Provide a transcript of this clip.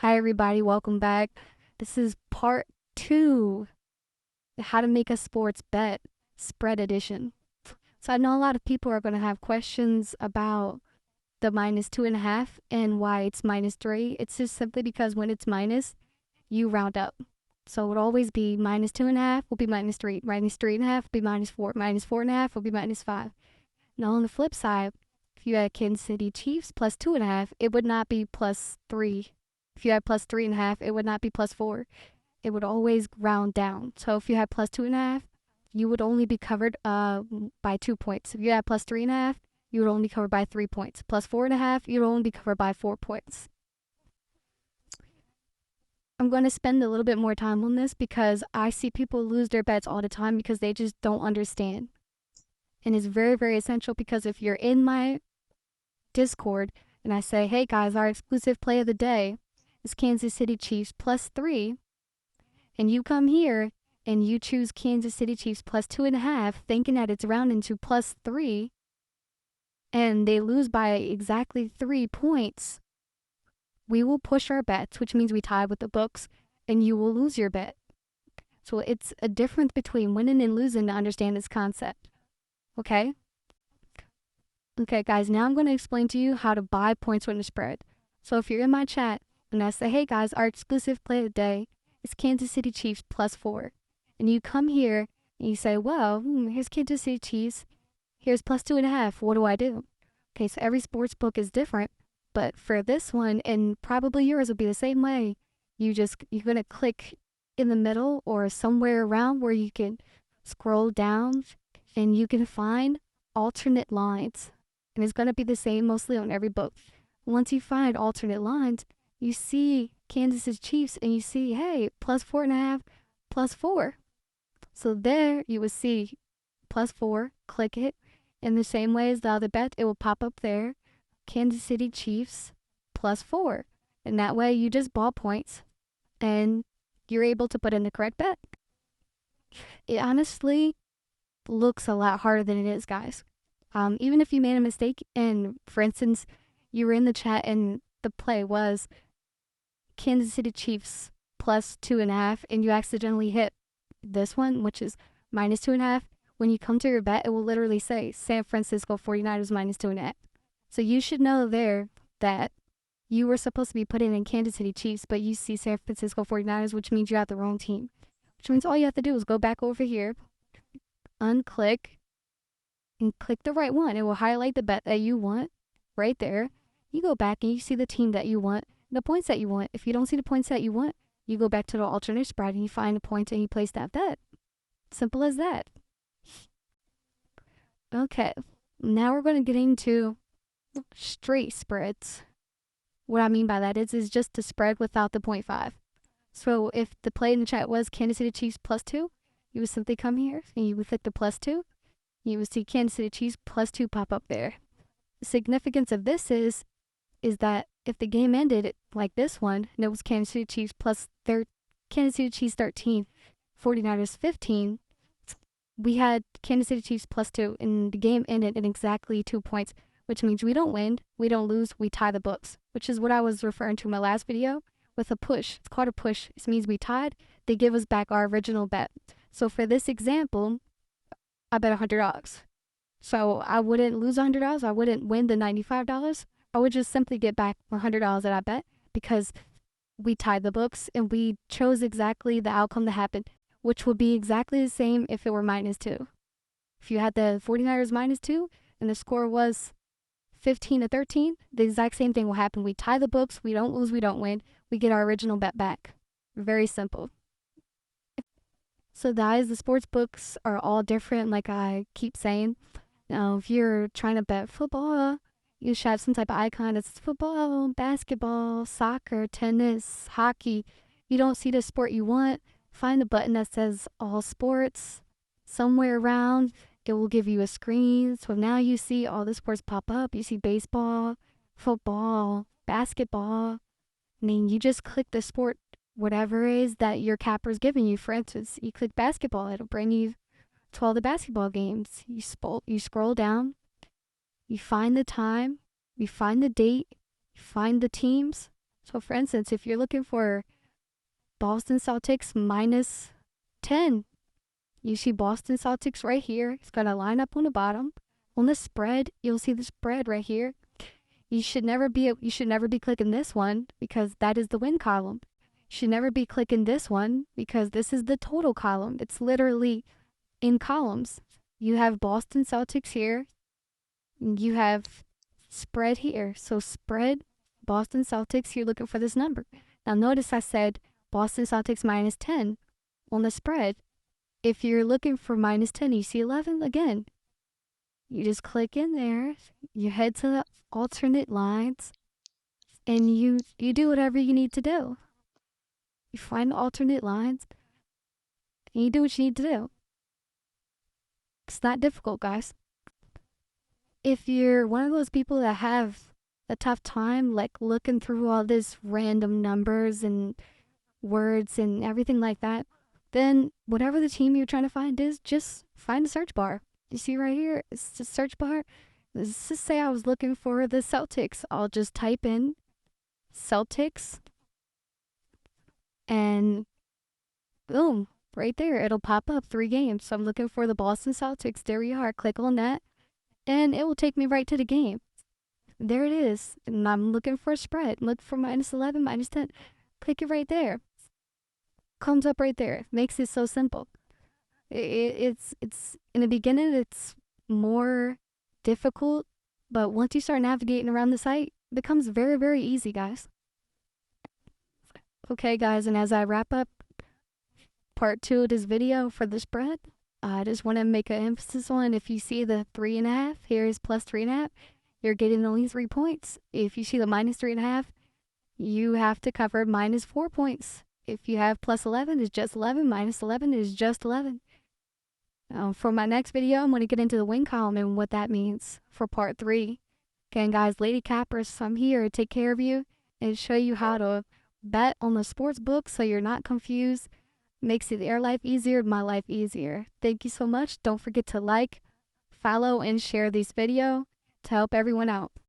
Hi, everybody. Welcome back. This is part two, how to make a sports bet spread edition. So I know a lot of people are going to have questions about the -2.5 and why it's -3. It's just simply because when it's minus, you round up. So it would always be -2.5 will be -3, -3.5 will be -4, -4.5 will be -5. Now on the flip side, if you had Kansas City Chiefs +2.5, it would not be +3. If you had +3.5, it would not be +4. It would always round down. So if you had +2.5, you would only be covered by 2 points. If you had +3.5, you would only be covered by 3 points. +4.5, you'd only be covered by 4 points. I'm going to spend a little bit more time on this because I see people lose their bets all the time because they just don't understand. And it's very, very essential because if you're in my Discord and I say, hey guys, our exclusive play of the day is Kansas City Chiefs +3, and you come here and you choose Kansas City Chiefs +2.5, thinking that it's rounding to +3, and they lose by exactly 3 points, we will push our bets, which means we tie with the books, and you will lose your bet. So it's a difference between winning and losing to understand this concept. Okay? Okay, guys, now I'm going to explain to you how to buy points when the spread. So if you're in my chat and I say, hey guys, our exclusive play of the day is Kansas City Chiefs +4. And you come here and you say, well, here's Kansas City Chiefs, here's +2.5. What do I do? Okay, so every sports book is different, but for this one, and probably yours will be the same way, you're going to click in the middle or somewhere around where you can scroll down and you can find alternate lines. And it's going to be the same mostly on every book. Once you find alternate lines, you see Kansas City Chiefs and you see, hey, +4.5, +4. So there you will see +4, click it. In the same way as the other bet, it will pop up there, Kansas City Chiefs +4. And that way you just ball points and you're able to put in the correct bet. It honestly looks a lot harder than it is, guys. Even if you made a mistake and, for instance, you were in the chat and the play was Kansas City Chiefs +2.5 and you accidentally hit this one, which is -2.5, when you come to your bet, it will literally say San Francisco 49ers -2.5. So you should know there that you were supposed to be putting in Kansas City Chiefs, but you see San Francisco 49ers, which means you have the wrong team. Which means all you have to do is go back over here, unclick, and click the right one. It will highlight the bet that you want right there. You go back and you see the team that you want, the points that you want. If you don't see the points that you want, you go back to the alternate spread and you find the points and you place that bet. Simple as that. Okay, now we're going to get into straight spreads. What I mean by that is just the spread without the 0.5. So if the play in the chat was Kansas City Chiefs +2, you would simply come here and you would click the +2. You would see Kansas City Chiefs +2 pop up there. The significance of this is that if the game ended like this one, and it was Kansas City Chiefs Kansas City Chiefs 13, 49ers 15, we had Kansas City Chiefs +2, and the game ended in exactly 2 points, which means we don't win, we don't lose, we tie the books, which is what I was referring to in my last video with a push. It's called a push. It means we tied, they give us back our original bet. So for this example, I bet $100. So I wouldn't lose $100, I wouldn't win the $95, I would just simply get back $100 that I bet because we tied the books and we chose exactly the outcome that happened, which would be exactly the same if it were -2. If you had the 49ers -2 and the score was 15-13, the exact same thing will happen. We tie the books, we don't lose, we don't win, we get our original bet back. Very simple. So guys, the sports books are all different, like I keep saying. Now, if you're trying to bet football, you should have some type of icon that's football, basketball, soccer, tennis, hockey. You don't see the sport you want, find the button that says all sports. Somewhere around, it will give you a screen. So now you see all the sports pop up. You see baseball, football, basketball. And then you just click the sport, whatever it is that your capper is giving you. For instance, you click basketball, it'll bring you to all the basketball games. You scroll down, you find the time, you find the date, you find the teams, So for instance, if you're looking for Boston Celtics minus 10, you see Boston Celtics right here. It's got a line up on the bottom. On the spread, you'll see the spread right here. You should never be clicking this one because that is the win column. You should never be clicking this one because this is the total column. It's literally in columns. You have Boston Celtics here. You have spread here. So spread Boston Celtics, you're looking for this number. Now notice I said Boston Celtics minus 10 on the spread. If you're looking for minus 10, you see 11 again. You just click in there, you head to the alternate lines, and you do whatever you need to do. You find the alternate lines, and you do what you need to do. It's not difficult, guys. If you're one of those people that have a tough time, like looking through all this random numbers and words and everything like that, then whatever the team you're trying to find is, just find a search bar. You see right here, it's the search bar. Let's just say I was looking for the Celtics. I'll just type in Celtics and boom, right there. It'll pop up 3 games. So I'm looking for the Boston Celtics. There you are. Click on that and it will take me right to the game. There it is. And I'm looking for a spread. Look for minus 11, minus 10. Click it right there. Comes up right there. Makes it so simple. It's in the beginning, it's more difficult, but once you start navigating around the site, it becomes very, very easy, guys. Okay, guys, and as I wrap up part 2 of this video for the spread, I just want to make an emphasis on, if you see the 3.5, here is plus 3.5, you're getting only 3 points. If you see the minus 3.5, you have to cover minus 4 points. If you have plus 11, it's just 11. Minus 11 is just 11. For my next video, I'm going to get into the win column and what that means for part 3. Again, guys, Lady Cappers, I'm here to take care of you and show you how to bet on the sports book so you're not confused. Makes their life easier, my life easier. Thank you so much. Don't forget to like, follow, and share this video to help everyone out.